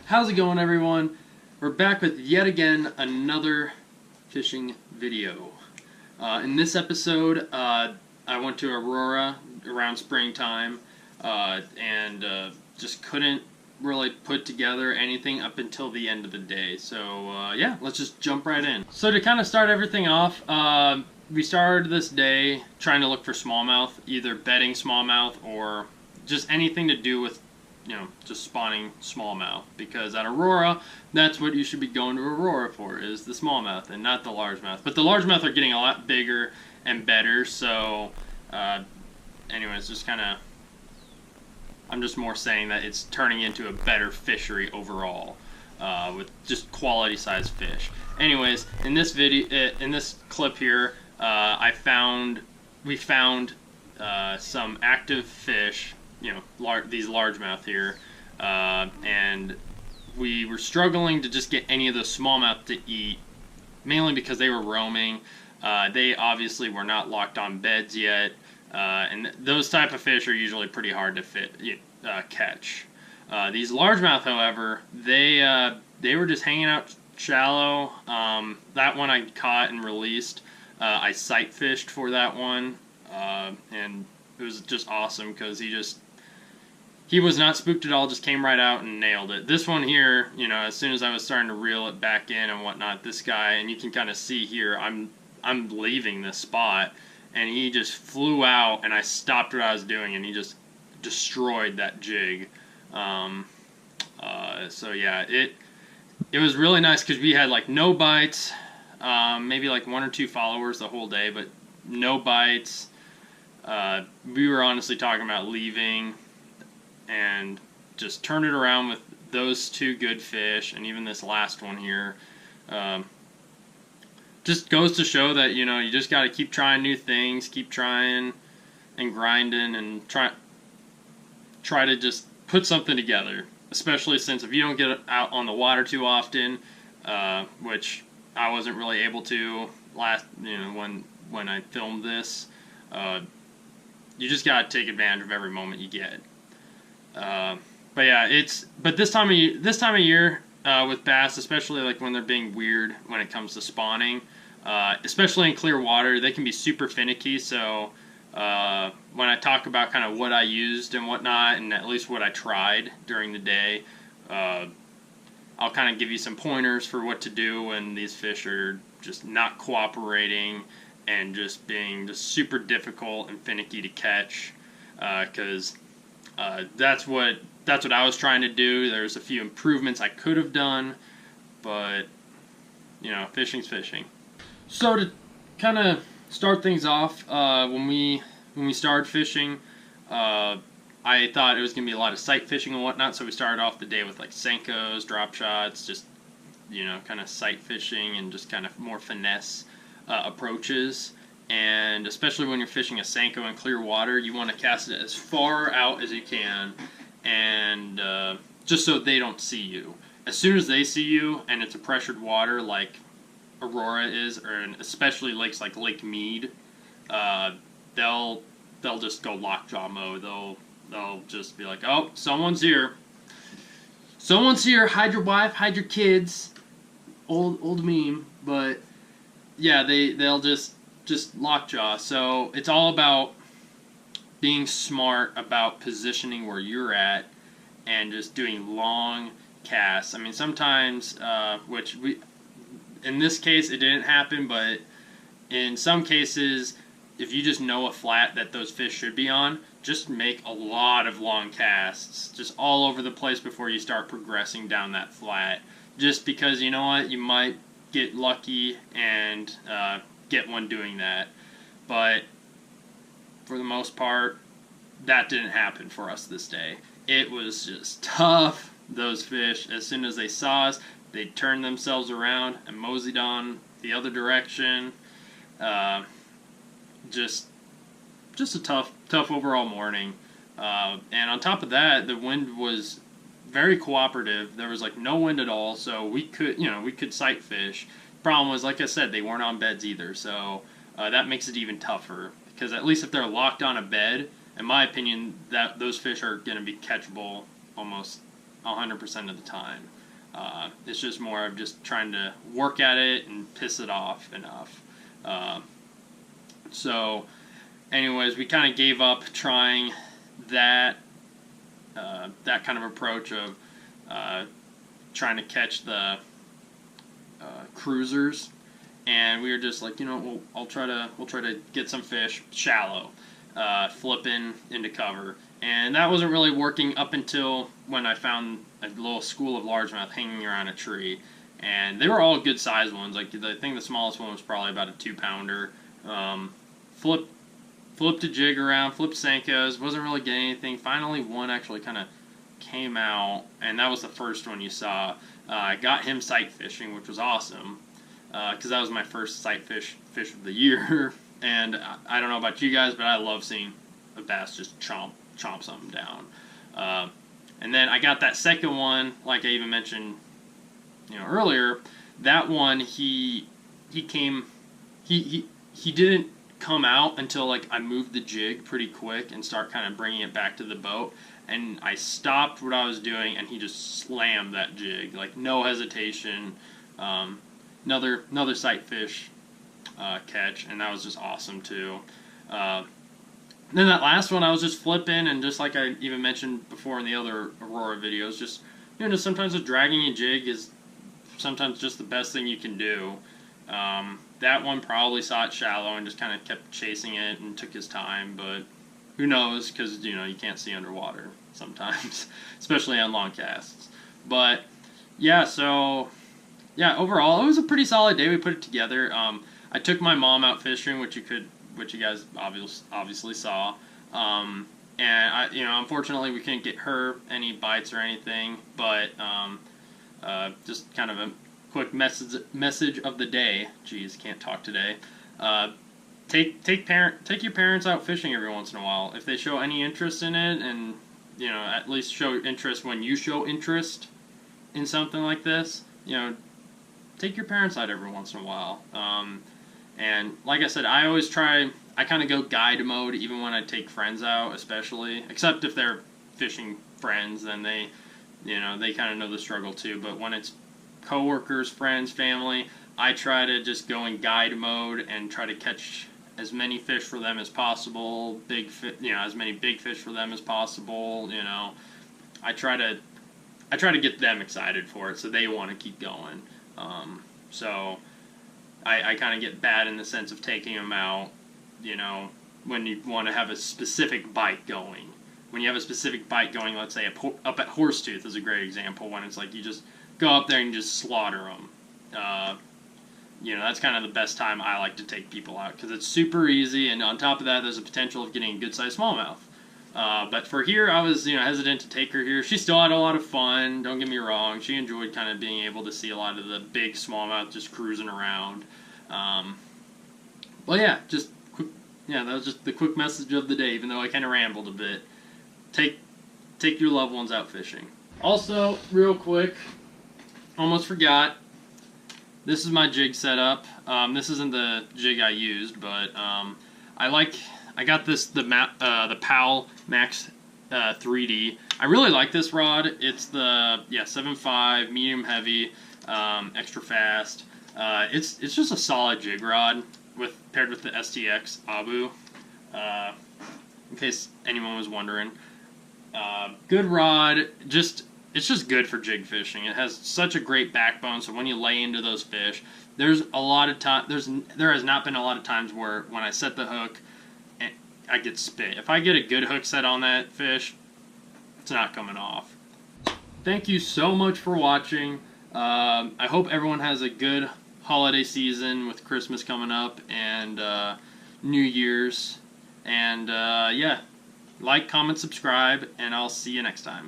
How's it going, everyone? We're back with yet again another fishing video. In this episode, I went to Aurora around springtime and just couldn't really put together anything up until the end of the day. So yeah, let's just jump right in. So to kind of start everything off, we started this day trying to look for smallmouth, either bedding smallmouth or just anything to do with, just spawning smallmouth, because at Aurora, that's what you should be going to Aurora for, is the smallmouth and not the largemouth. But the largemouth are getting a lot bigger and better, so anyways, just kind of, I'm just more saying that it's turning into a better fishery overall, with just quality sized fish. Anyways, in this video, in this clip here, we found some active fish, these largemouth here, and we were struggling to just get any of the smallmouth to eat, mainly because they were roaming. They obviously were not locked on beds yet, and those type of fish are usually pretty hard to catch. These largemouth, however, they were just hanging out shallow. That one I caught and released. I sight fished for that one, and it was just awesome because he was not spooked at all, just came right out and nailed it. This one here, as soon as I was starting to reel it back in and whatnot, this guy, and you can kind of see here, I'm leaving this spot, and he just flew out, and I stopped what I was doing, and he just destroyed that jig. So yeah, it was really nice because we had like no bites, maybe like one or two followers the whole day, but no bites. We were honestly talking about leaving and just turn it around with those two good fish, and even this last one here. Just goes to show that, you just got to keep trying new things, keep trying and grinding, and try to just put something together. Especially since if you don't get out on the water too often, which I wasn't really able to when I filmed this, you just gotta take advantage of every moment you get. But yeah, but this time of year with bass, especially like when they're being weird when it comes to spawning, especially in clear water, they can be super finicky. So when I talk about kind of what I used and whatnot, and at least what I tried during the day, I'll kind of give you some pointers for what to do when these fish are just not cooperating and just being just super difficult and finicky to catch, because that's what I was trying to do. There's a few improvements I could have done, but fishing's fishing. So to kind of start things off, when we started fishing, I thought it was gonna be a lot of sight fishing and whatnot. So we started off the day with like Senkos, drop shots, just kind of sight fishing and just kind of more finesse approaches. And especially when you're fishing a Senko in clear water, you want to cast it as far out as you can, and just so they don't see you. As soon as they see you and it's a pressured water like Aurora is, or especially lakes like Lake Mead, they'll just go lockjaw mode. They'll just be like, oh, someone's here. Someone's here. Hide your wife. Hide your kids. Old meme, but yeah, they'll just lockjaw. So it's all about being smart about positioning where you're at and just doing long casts. I mean, sometimes, in this case it didn't happen, but in some cases, if you just know a flat that those fish should be on, just make a lot of long casts, just all over the place before you start progressing down that flat. Just because, you know what, you might get lucky and get one doing that. But for the most part, that didn't happen for us this day. It was just tough. Those fish, as soon as they saw us, they turned themselves around and moseyed on the other direction. Just a tough overall morning. And on top of that, the wind was very cooperative. There was like no wind at all, so we could sight fish. Problem was, like I said, they weren't on beds either, so that makes it even tougher. Because at least if they're locked on a bed, in my opinion, that those fish are going to be catchable almost 100% of the time. It's just more of just trying to work at it and piss it off enough. So anyways, we kind of gave up trying that kind of approach of trying to catch the cruisers, and we were just like, we'll try to get some fish shallow, flipping into cover, and that wasn't really working up until when I found a little school of largemouth hanging around a tree, and they were all good sized ones. Like I think the smallest one was probably about a 2-pounder. Flipped a jig around, flipped Senkos, wasn't really getting anything. Finally, one actually kind of came out, and that was the first one you saw. I got him sight fishing, which was awesome, because that was my first sight fish of the year. And I don't know about you guys, but I love seeing a bass just chomp something down. And then I got that second one, like I even mentioned, earlier. That one he didn't come out until like I moved the jig pretty quick and start kind of bringing it back to the boat, and I stopped what I was doing and he just slammed that jig, like no hesitation. Another sight fish catch, and that was just awesome too. Then that last one I was just flipping, and just like I even mentioned before in the other Aurora videos, just sometimes just dragging a jig is sometimes just the best thing you can do. That one probably saw it shallow and just kind of kept chasing it and took his time, but who knows, because you can't see underwater sometimes, especially on long casts. But yeah, so yeah, overall it was a pretty solid day. We put it together. I took my mom out fishing, which you guys obviously saw. And unfortunately we couldn't get her any bites or anything, but just kind of a quick message of the day. Jeez, can't talk today. Take your parents out fishing every once in a while. If they show any interest in it, and at least show interest when you show interest in something like this, take your parents out every once in a while. And like I said, I always try. I kind of go guide mode even when I take friends out, especially, except if they're fishing friends, then they kind of know the struggle too. But when it's coworkers, friends, family, I try to just go in guide mode and try to catch as many fish for them as possible, as many big fish for them as possible. I try to get them excited for it so they want to keep going. So I kind of get bad in the sense of taking them out, when you want to have a specific bite going. When you have a specific bite going, let's say up at Horsetooth is a great example, when it's like you just go up there and just slaughter them. That's kind of the best time I like to take people out, because it's super easy, and on top of that, there's a potential of getting a good-sized smallmouth. But for here, I was hesitant to take her here. She still had a lot of fun, don't get me wrong. She enjoyed kind of being able to see a lot of the big smallmouth just cruising around. Well, yeah, that was just the quick message of the day, even though I kind of rambled a bit. Take your loved ones out fishing. Also, real quick, almost forgot, this is my jig setup. This isn't the jig I used, but I got the PAL Max 3D. I really like this rod. It's the 7.5 medium heavy, extra fast. It's just a solid jig rod paired with the STX Abu. In case anyone was wondering, good rod. It's just good for jig fishing. It has such a great backbone, so when you lay into those fish, there's a lot of time. There has not been a lot of times where when I set the hook, I get spit. If I get a good hook set on that fish, it's not coming off. Thank you so much for watching. I hope everyone has a good holiday season with Christmas coming up and New Year's. And yeah, like, comment, subscribe, and I'll see you next time.